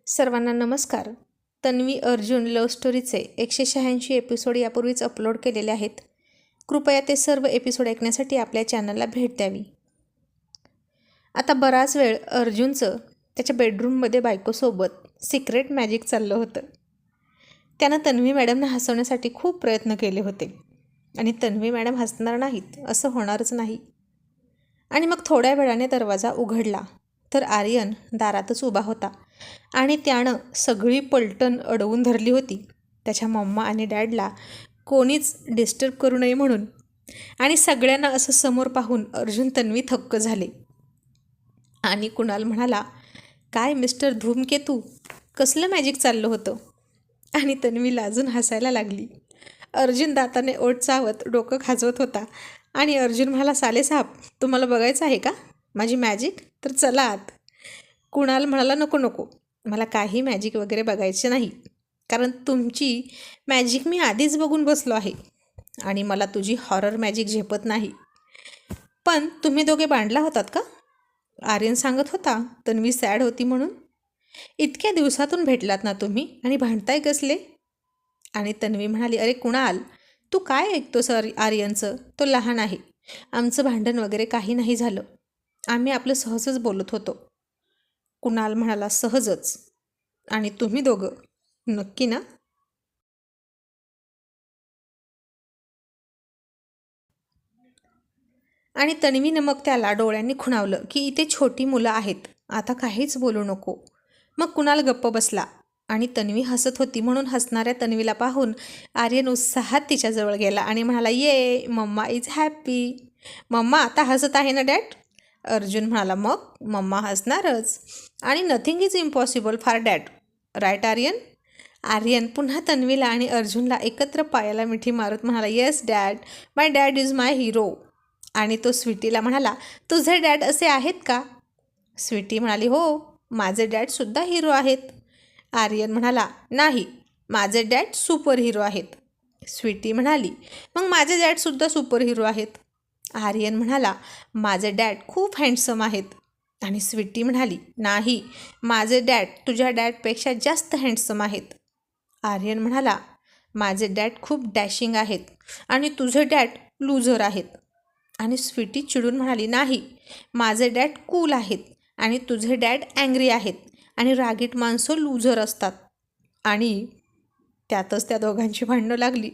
सर्वांना नमस्कार. Tanvi Arjun love स्टोरीचे 186 episode यापूर्वीच अपलोड केलेले आहेत. कृपया ते सर्व एपिसोड ऐकण्यासाठी आपल्या चॅनलला भेट द्यावी. आता बराच वेळ अर्जुनचं त्याच्या बेडरूममध्ये बायकोसोबत सिक्रेट मॅजिक चाललं होतं. त्यानं तन्वी मॅडमना हसवण्यासाठी खूप प्रयत्न केले होते आणि तन्वी मॅडम हसणार नाहीत असं होणारच नाही. आणि मग थोड्या वेळाने दरवाजा उघडला तर आर्यन दारातच उभा होता आणि त्यानं सगळी पलटण अडवून धरली होती. त्याच्या मम्मा आणि डॅडला कोणीच डिस्टर्ब करू नये म्हणून. आणि सगळ्यांना असं समोर पाहून अर्जुन तन्वी थक्क झाले. आणि कुणाल म्हणाला, काय मिस्टर धूमकेतू, कसलं मॅजिक चाललं होतं? आणि तन्वी लाजून हसायला लागली. अर्जुन दाताने ओठ चावत डोकं खाजवत होता. आणि अर्जुन म्हणाला, सालेसाहेब तुम्हाला बघायचं आहे का माझी मॅजिक? तर चला आत. कुणाल म्हणाला, नको नको, मला काही मॅजिक वगैरे बघायचे नाही, कारण तुमची मॅजिक मी आधीच बघून बसलो आहे आणि मला तुझी हॉरर मॅजिक झेपत नाही. पण तुम्ही दोघे भांडला होतात का? आर्यन सांगत होता. तन्वी सॅड होती म्हणून. इतक्या दिवसातून भेटलात ना तुम्ही आणि भांडताय कसले? आणि तन्वी म्हणाली, अरे कुणाल, तू काय ऐकतोस आर्यनचं? तो लहान आहे. आमचं भांडण वगैरे काही नाही झालं, आम्ही आपलं सहजच बोलत होतो. कुणाल म्हणाला, सहजच? आणि तुम्ही दोघं नक्की ना? आणि तन्वीनं मग त्याला डोळ्यांनी खुणावलं की इथे छोटी मुलं आहेत, आता काहीच बोलू नको. मग कुणाल गप्प बसला आणि तन्वी हसत होती म्हणून हसणाऱ्या तन्वीला पाहून आर्यन उत्साहात तिच्याजवळ गेला आणि म्हणाला, ये मम्मा इज हॅप्पी. मम्मा आता हसत आहे ना डॅड? अर्जुन म्हणाला, मग मम्मा हसणारच. आणि nothing is impossible for dad, right Aryan? Aryan पुन्हा तन्वीला आणि अर्जुनला एकत्र पायाला मिठी मारत म्हणाला, yes dad, my dad is my hero. आणि तो स्वीटीला म्हणाला, तुझे डॅड असे आहेत का? स्वीटी म्हणाली, हो, माझे डॅडसुद्धा हिरो आहेत. आर्यन म्हणाला, नाही, माझे डॅड सुपर हिरो आहेत. स्वीटी म्हणाली, मग माझे डॅडसुद्धा सुपर हिरो आहेत. आर्यन म्हणाला, माझे डॅड खूप हँडसम आहेत. आणि स्वीटी म्हणाली, नाही, माझे डॅड तुझ्या डॅडपेक्षा जास्त हँडसम आहेत. आर्यन म्हणाला, माझे डॅड खूप डॅशिंग आहेत आणि तुझे डॅड लूझर आहेत. आणि स्वीटी चिडून म्हणाली, नाही, माझे डॅड कूल आहेत आणि तुझे डॅड अँग्री आहेत आणि रागीट माणसं लूझर असतात. आणि त्यातच त्या दोघांची भांडणं लागली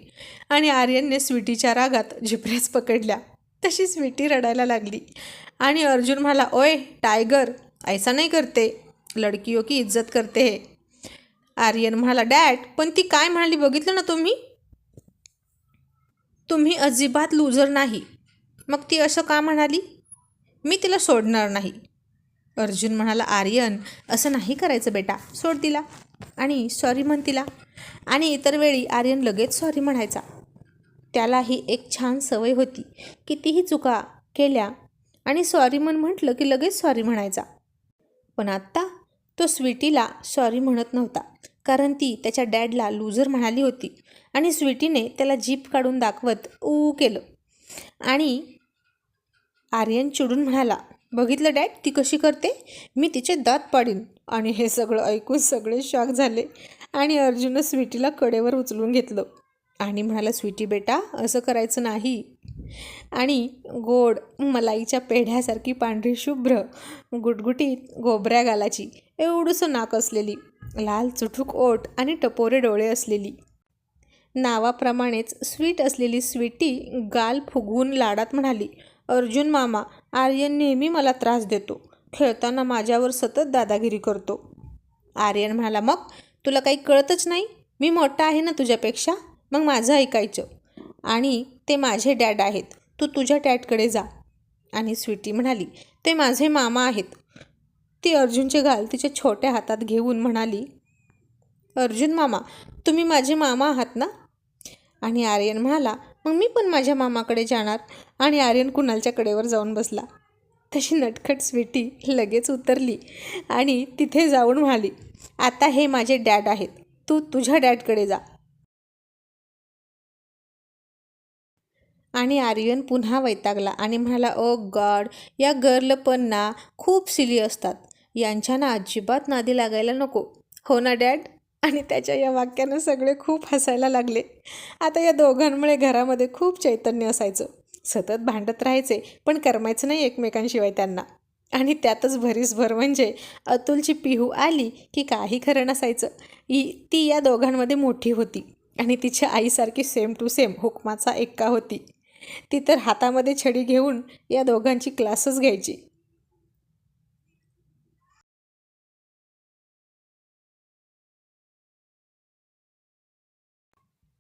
आणि आर्यनने स्वीटीच्या रागात झिपऱ्याच पकडल्या. तशी स्वीटी रडायला लागली. आणि अर्जुन म्हणाला, ओय टायगर, ऐसा नाही करते, लडकियों की इज्जत करते हे. आर्यन म्हणाला, डॅड पण ती काय म्हणाली बघितलं ना तुम्ही? तुम्ही अजिबात लूझर नाही. मग ती असं का म्हणाली? मी तिला सोडणार नाही. अर्जुन म्हणाला, आर्यन असं नाही करायचं बेटा, सोड तिला आणि सॉरी म्हण तिला. आणि इतर वेळी आर्यन लगेच सॉरी म्हणायचा. त्याला ही एक छान सवय होती. कितीही चुका केल्या आणि सॉरी म्हटलं की लगेच सॉरी म्हणायचा. पण आत्ता तो स्वीटीला सॉरी म्हणत नव्हता, कारण ती त्याच्या डॅडला लूझर म्हणाली होती. आणि स्वीटीने त्याला जीप काढून दाखवत ऊ केलं. आणि आर्यन चिडून म्हणाला, बघितलं डॅड ती कशी करते, मी तिचे दात पाडीन. आणि हे सगळं ऐकून सगळे शॉक झाले. आणि अर्जुननं स्वीटीला कडेवर उचलून घेतलं आणि म्हणाला, स्वीटी बेटा असं करायचं नाही. आणि गोड मलाईच्या पेढ्यासारखी पांढरी शुभ्र गुटगुटीत गोबऱ्या गालाची, एवढंसं नाक असलेली, लाल चुटूक ओठ आणि टपोरे डोळे असलेली, नावाप्रमाणेच स्वीट असलेली स्वीटी गाल फुगवून लाडात म्हणाली, अर्जुन मामा, आर्यन नेहमी मला त्रास देतो, खेळताना माझ्यावर सतत दादागिरी करतो. आर्यन म्हणाला, मग तुला काही कळतच नाही? मी मोठा आहे ना तुझ्यापेक्षा, मग माझं ऐकायचं. आणि ते माझे डॅड आहेत, तू तुझ्या डॅडकडे जा. आणि स्वीटी म्हणाली, ते माझे मामा आहेत. ती अर्जुनचे गाल तिच्या छोट्या हातात घेऊन म्हणाली, अर्जुन मामा, तुम्ही माझे मामा आहात ना? आणि आर्यन म्हणाला, मग मी पण माझ्या मामाकडे जाणार. आणि आर्यन कुणालच्या कडेवर जाऊन बसला. तशी नटखट स्वीटी लगेच उतरली आणि तिथे जाऊन म्हणाली, आता हे माझे डॅड आहेत, तू तुझ्या डॅडकडे जा. आणि आर्यन पुन्हा वैतागला आणि म्हणाला, ओ गॉड, या गर्ल पण ना खूप सिली असतात, यांच्या ना अजिबात नादी लागायला नको. हो ना डॅड. आणि त्याच्या या वाक्यानं सगळे खूप हसायला लागले. आता या दोघांमुळे घरामध्ये खूप चैतन्य असायचं. सतत भांडत राहायचे, पण करमायचं नाही एकमेकांशिवाय त्यांना. आणि त्यातच भरीसभर म्हणजे अतुलची पिहू आली की काही खरं नसायचं. ती या दोघांमध्ये मोठी होती आणि तिच्या आईसारखी सेम टू सेम हुकमाचा एक्का होती. ती तर हातामध्ये छडी घेऊन या दोघांची क्लासच घ्यायची.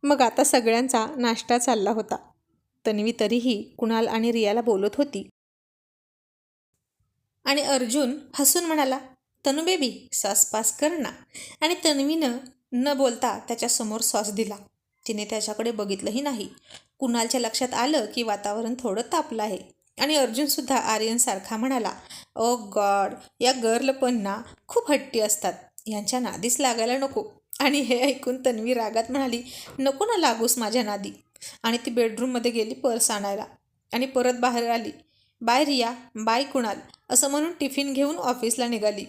मग आता सगळ्यांचा नाश्ता चालला होता. तन्वी तरीही कुणाल आणि रियाला बोलत होती. आणि अर्जुन हसून म्हणाला, तनू बेबी सॉस पास कर ना. आणि तन्वीनं न बोलता त्याच्यासमोर सॉस दिला. तिने त्याच्याकडे बघितलंही नाही. कुणालच्या लक्षात आलं की वातावरण थोडं तापलं आहे. आणि अर्जुनसुद्धा आर्यनसारखा म्हणाला, ओ गॉड, या गर्ल पण ना खूप हट्टी असतात. यांच्या नादीच लागायला नको. आणि हे ऐकून तन्वी रागात म्हणाली, नको ना लागूस माझ्या नादी. आणि ती बेडरूममध्ये गेली पर्स आणायला आणि परत बाहेर आली. बाय रिया, बाय कुणाल असं म्हणून टिफिन घेऊन ऑफिसला निघाली.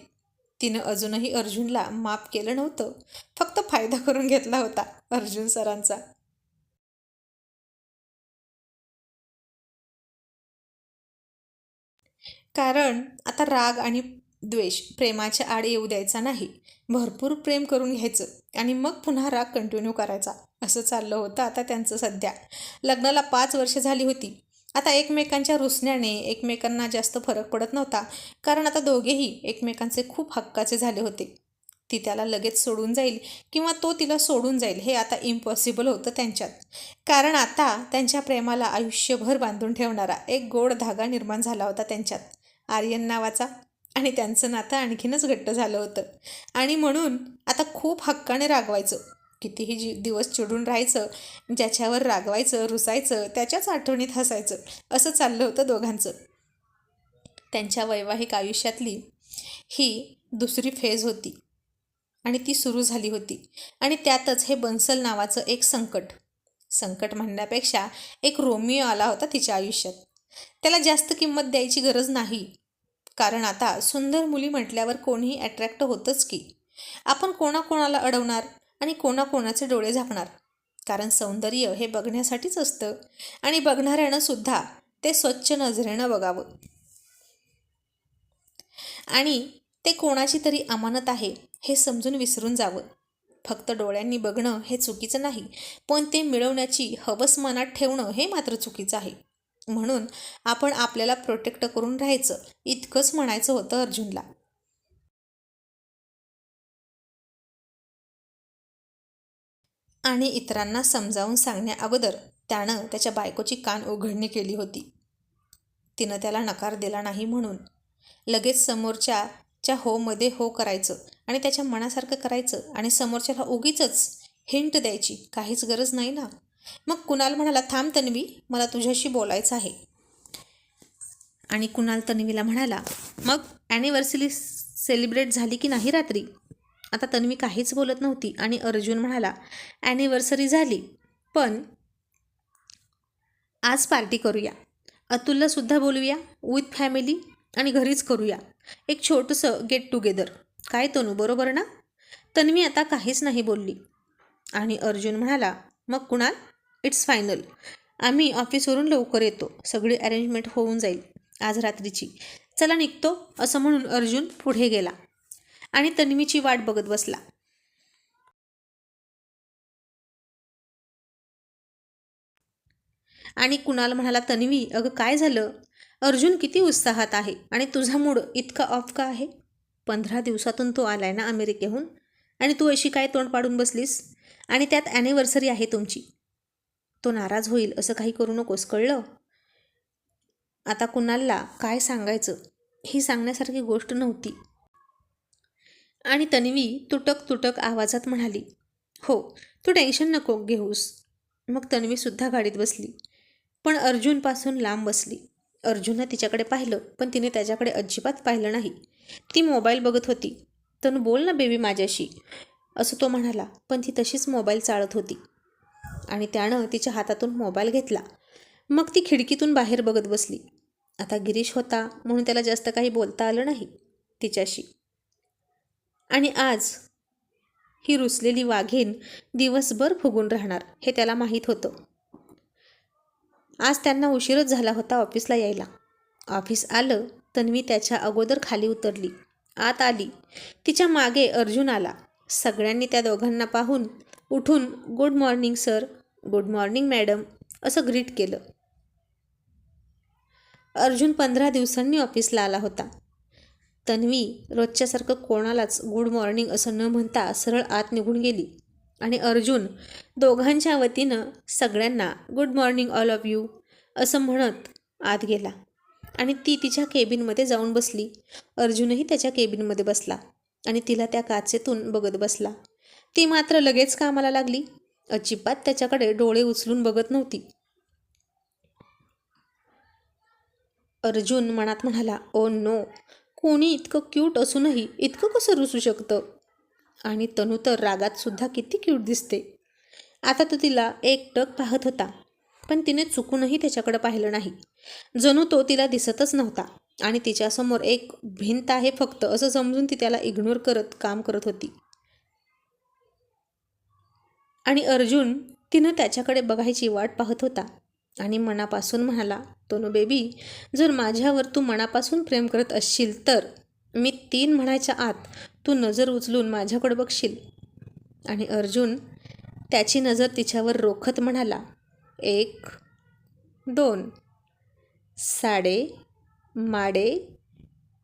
तिनं अजूनही अर्जुनला माफ केलं नव्हतं. फक्त फायदा करून घेतला होता अर्जुन सरांचा. कारण आता राग आणि द्वेष प्रेमाच्या आड येऊ द्यायचा नाही. भरपूर प्रेम करून घ्यायचं आणि मग पुन्हा राग कंटिन्यू करायचा. असं चाललं होतं आता त्यांचं सध्या. लग्नाला 5 वर्ष झाली होती. आता एकमेकांच्या रुसण्याने एकमेकांना जास्त फरक पडत नव्हता. कारण आता दोघेही एकमेकांचे खूप हक्काचे झाले होते. ती त्याला लगेच सोडून जाईल किंवा तो तिला सोडून जाईल हे आता इम्पॉसिबल होतं त्यांच्यात. कारण आता त्यांच्या प्रेमाला आयुष्यभर बांधून ठेवणारा एक गोड धागा निर्माण झाला होता त्यांच्यात, आर्यन नावाचा. आणि त्यांचं नातं आणखीनच घट्ट झालं होतं. आणि म्हणून आता खूप हक्काने रागवायचं. कितीही दिवस चिडून राहायचं. ज्याच्यावर रागवायचं, रुसायचं, त्याच्याच आठवणीत हसायचं. असं चाललं होतं दोघांचं. त्यांच्या वैवाहिक आयुष्यातली ही दुसरी फेज होती आणि ती सुरू झाली होती. आणि त्यातच हे बन्सल नावाचं एक संकट. संकट म्हणण्यापेक्षा एक रोमियो आला होता तिच्या आयुष्यात. त्याला जास्त किंमत द्यायची गरज नाही. कारण आता सुंदर मुली म्हटल्यावर कोणीही अट्रॅक्ट होतंच की. आपण कोणाकोणाला अडवणार आणि कोणाकोणाचे डोळे झाकणार. कारण सौंदर्य हे बघण्यासाठीच असतं आणि बघणाऱ्यानं सुद्धा ते स्वच्छ नजरेनं बघावं. आणि ते कोणाची तरी अमानत आहे हे समजून विसरून जावं. फक्त डोळ्यांनी बघणं हे चुकीचं नाही, पण ते मिळवण्याची हवस मनात ठेवणं हे मात्र चुकीचं आहे. म्हणून आपण आपल्याला प्रोटेक्ट करून राहायचं इतकंच म्हणायचं होतं अर्जुनला. आणि इतरांना समजावून सांगण्या अगोदर त्यानं त्याच्या बायकोची कान उघडणी केली होती. तिनं त्याला नकार दिला नाही म्हणून. लगेच समोरच्याच्या होमध्ये हो करायचं आणि त्याच्या मनासारखं करायचं आणि समोरच्याला उगीचच हिंट द्यायची काहीच गरज नाही ना. मग कुणाल म्हणाला, थांब तन्वी, मला तुझ्याशी बोलायचं आहे. आणि कुणाल तन्वीला म्हणाला, मग ॲनिव्हर्सरी सेलिब्रेट झाली की नाही रात्री. आता तन्वी काहीच बोलत नव्हती आणि अर्जुन म्हणाला, ॲनिव्हर्सरी झाली, पण आज पार्टी करूया. अतुलला सुद्धा बोलूया विथ फॅमिली आणि घरीच करूया. एक छोटंसं गेट टुगेदर. काय तनू, बरोबर ना. तन्वी आता काहीच नाही बोलली. आणि अर्जुन म्हणाला, मग कुणाल, इट्स फायनल. आम्ही ऑफिसवरून लवकर येतो. सगळी अरेंजमेंट होऊन जाईल आज रात्रीची. चला निघतो. असं म्हणून अर्जुन पुढे गेला आणि तन्वीची वाट बघत बसला. आणि कुणाल म्हणाला, तन्वी अगं काय झालं. अर्जुन किती उत्साहात आहे आणि तुझा मूड इतका ऑफ का आहे. 15 दिवसातून तो आलाय ना अमेरिकेहून आणि तू अशी काय तोंड पाडून बसलीस. आणि त्यात ॲनिव्हर्सरी आहे तुमची. तो नाराज होईल असं काही करू नकोस, कळलं. आता कुणालला काय सांगायचं ही सांगण्यासारखी गोष्ट नव्हती. आणि तन्वी तुटक तुटक आवाजात म्हणाली, हो, तू टेन्शन नको घेऊस. मग तन्वीसुद्धा गाडीत बसली, पण अर्जुनपासून लांब बसली. अर्जुननं तिच्याकडे पाहिलं, पण तिने त्याच्याकडे अजिबात पाहिलं नाही. ती मोबाईल बघत होती. तनू बोल ना बेबी माझ्याशी, असं तो म्हणाला, पण ती तशीच मोबाईल चाळत होती. आणि त्यानं तिच्या हातातून मोबाईल घेतला. मग ती खिडकीतून बाहेर बघत बसली. आता गिरीश होता म्हणून त्याला जास्त काही बोलता आलं नाही तिच्याशी. आणि आज ही रुसलेली वाघीण दिवसभर फुगून राहणार हे त्याला माहीत होतं. आज त्यांना उशीरच झाला होता ऑफिसला यायला. ऑफिस आलं. तन्वी त्याच्या अगोदर खाली उतरली. आत आली. तिच्या मागे अर्जुन आला. सगळ्यांनी त्या दोघांना पाहून उठून good morning sir, good morning madam असं ग्रीट केलं. अर्जुन 15 दिवसांनी ऑफिसला आला होता. तन्वी रोजच्यासारखं कोणालाच गुड मॉर्निंग असं न म्हणता सरळ आत निघून गेली आणि अर्जुन दोघांच्या वतीनं सगळ्यांना good morning all of you असं म्हणत आत गेला आणि ती तिच्या केबिनमध्ये जाऊन बसली. अर्जुनही त्याच्या केबिनमध्ये बसला आणि तिला त्या काचेतून बघत बसला. ती मात्र लगेच कामाला लागली. अजिबात त्याच्याकडे डोळे उचलून बघत नव्हती. अर्जुन मनात म्हणाला, ओ नो, कोणी इतकं क्यूट असूनही इतकं कसं रुसू शकतं? आणि तनू तर रागात सुद्धा किती क्यूट दिसते. आता तो तिला एकटक पाहत होता, पण तिने चुकूनही त्याच्याकडे पाहिलं नाही. जणू तो तिला दिसतच नव्हता आणि तिच्यासमोर एक भिंत आहे फक्त असं समजून ती त्याला इग्नोर करत काम करत होती. आणि अर्जुन तिनं त्याच्याकडे बघायची वाट पाहत होता आणि मनापासून म्हणाला, तनू बेबी, जर माझ्यावर तू मनापासून प्रेम करत असशील तर मी 3 म्हणायच्या आत तू नजर उचलून माझ्याकडे बघशील. आणि अर्जुन त्याची नजर तिच्यावर रोखत म्हणाला, 1 2 साडे माडे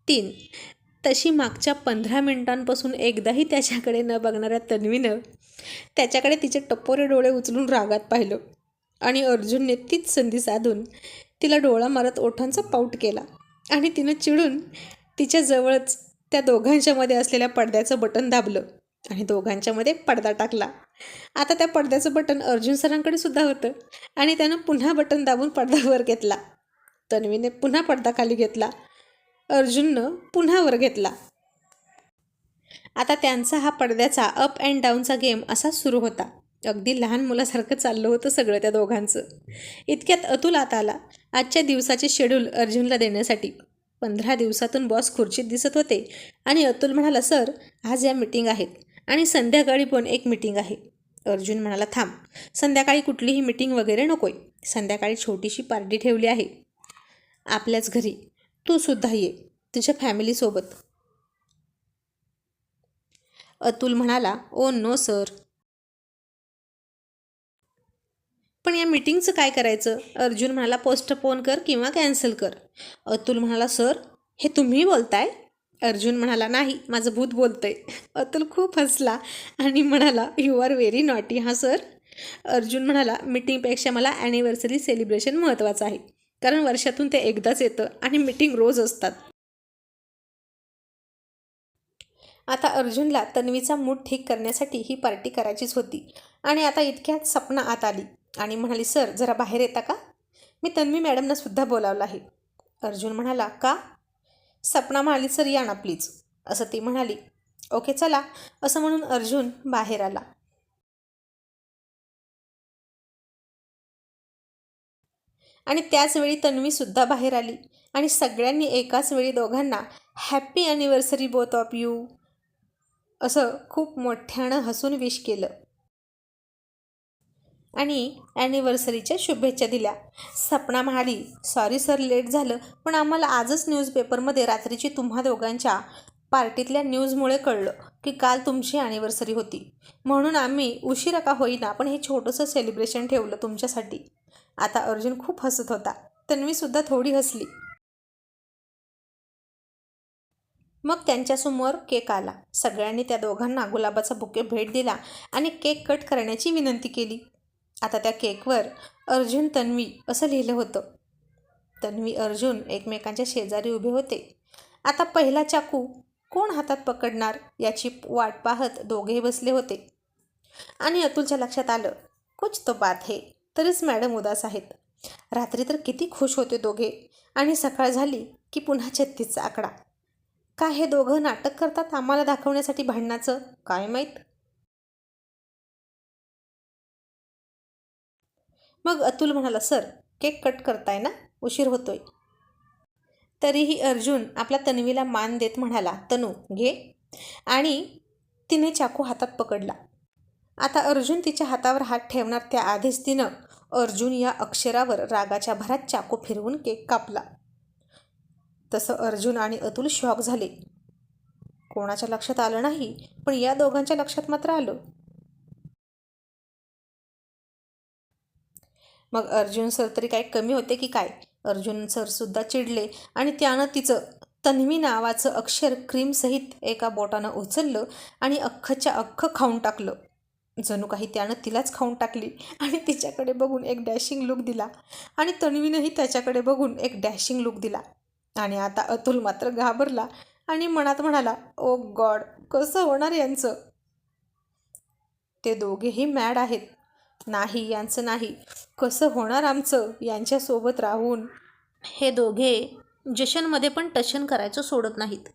3. तशी मागच्या 15 मिनिटांपासून एकदाही त्याच्याकडे न बघणाऱ्या तन्वीनं त्याच्याकडे तिचे टपोरे डोळे उचलून रागात पाहिलं आणि अर्जुनने तीच संधी साधून तिला डोळा मारत ओठांचा पाऊट केला आणि तिनं चिडून तिच्या जवळच त्या दोघांच्यामध्ये असलेल्या पडद्याचं बटन दाबलं आणि दोघांच्यामध्ये पडदा टाकला. आता त्या पडद्याचं बटन अर्जुन सरांकडे सुद्धा होतं आणि त्यानं पुन्हा बटन दाबून पडदा वर घेतला. तन्वीने पुन्हा पडदा खाली घेतला. अर्जुननं पुन्हा वर घेतला. आता त्यांचा हा पडद्याचा अप अँड डाऊनचा गेम असा सुरू होता. अगदी लहान मुलासारखं चाललं होतं सगळं त्या दोघांचं. इतक्यात अतुल आत आला आजच्या दिवसाचे शेड्यूल अर्जुनला देण्यासाठी. 15 दिवसातून बॉस खुर्चीत दिसत होते आणि अतुल म्हणाला, सर, आज या मीटिंग आहेत आणि संध्याकाळी पण एक मीटिंग आहे. अर्जुन म्हणाला, थांब, संध्याकाळी कुठलीही मीटिंग वगैरे नकोय. संध्याकाळी छोटीशी पार्टी ठेवली आहे आपल्याच घरी. तू सुद्धा ये तुझ्या फॅमिलीसोबत. अतुल म्हणाला, ओ नो सर. पण या मीटिंगचं काय करायचं? अर्जुन म्हणाला, पोस्टपोन कर किंवा कॅन्सल कर. अतुल म्हणाला, सर, हे तुम्ही बोलताय? अर्जुन म्हणाला, नाही, माझं भूत बोलतंय. अतुल खूप हसला आणि म्हणाला, यू आर व्हेरी नॉटी हा सर. अर्जुन म्हणाला, मीटिंगपेक्षा मला ॲनिव्हर्सरी सेलिब्रेशन महत्त्वाचं आहे, कारण वर्षातून ते एकदाच येतं आणि मीटिंग रोज असतात. आता अर्जुनला तन्वीचा मूड ठीक करण्यासाठी ही पार्टी करायचीच होती आणि आता इतक्यात सपना आत आली आणि म्हणाली, सर, जरा बाहेर येता का? मी तन्वी मॅडमना सुद्धा बोलावलं आहे. अर्जुन म्हणाला, का? सपना म्हणाली, सर, या ना प्लीज, असं ती म्हणाली. ओके चला, असं म्हणून अर्जुन बाहेर आला. आणि त्याचवेळी तन्वीसुद्धा बाहेर आली आणि सगळ्यांनी एकाच वेळी दोघांना happy anniversary both of you असं खूप मोठ्यानं हसून विश केलं आणि ॲनिव्हर्सरीच्या शुभेच्छा दिल्या. सपना म्हणाली, सॉरी सर, लेट झालं, पण आम्हाला आजच न्यूजपेपरमध्ये रात्रीची तुम्हा दोघांच्या पार्टीतल्या न्यूजमुळे कळलं की काल तुमची ॲनिव्हर्सरी होती, म्हणून आम्ही उशिरा का होईना पण हे छोटंसं सेलिब्रेशन ठेवलं तुमच्यासाठी. आता अर्जुन खूप हसत होता. तन्वीसुद्धा थोडी हसली. मग त्यांच्यासमोर केक आला. सगळ्यांनी त्या दोघांना गुलाबाचा बुके भेट दिला आणि केक कट करण्याची विनंती केली. आता त्या केकवर अर्जुन तन्वी असं लिहिलं होतं. तन्वी अर्जुन एकमेकांच्या शेजारी उभे होते. आता पहिला चाकू कोण हातात पकडणार याची वाट पाहत दोघेही बसले होते. आणि अतुलच्या लक्षात आलं, कुछ तो बात है, तरीच मॅडम उदास आहेत. रात्री तर किती खुश होते दोघे आणि सकाळ झाली की पुन्हा 36चा आकडा. काय हे दोघं नाटक करतात आम्हाला दाखवण्यासाठी भांडणाचं, काय माहीत. मग अतुल म्हणाला, सर, केक कट करताय ना, उशीर होतोय. तरीही अर्जुन आपला तन्वीला मान देत म्हणाला, तनू घे. आणि तिने चाकू हातात पकडला. आता अर्जुन तिच्या हातावर हात ठेवणार त्याआधीच तिनं अर्जुन या अक्षरावर रागाच्या भरात चाकू फिरवून केक कापला. तसं अर्जुन आणि अतुल शॉक झाले. कोणाच्या लक्षात आलं नाही, पण या दोघांच्या लक्षात मात्र आलं. मग अर्जुन सर तरी काय कमी होते की काय? अर्जुन सर सुद्धा चिडले आणि त्यानं तिचं तन्वी नावाचं अक्षर क्रीमसहित एका बोटानं उचललं आणि अख्खच्या अख्खं खाऊन टाकलं. जणू काही त्यानं तिलाच खाऊन टाकली आणि तिच्याकडे बघून एक डॅशिंग लुक दिला आणि तन्वीनंही त्याच्याकडे बघून एक डॅशिंग लुक दिला. आणि आता अतुल मात्र घाबरला आणि मनात म्हणाला, ओ गॉड, कसं होणार यांचं? ते दोघेही मॅड आहेत. नाही, यांचं नाही. कसं होणार आमचं यांच्यासोबत राहून? हे दोघे जशनमध्ये पण टशन करायचं सोडत नाहीत.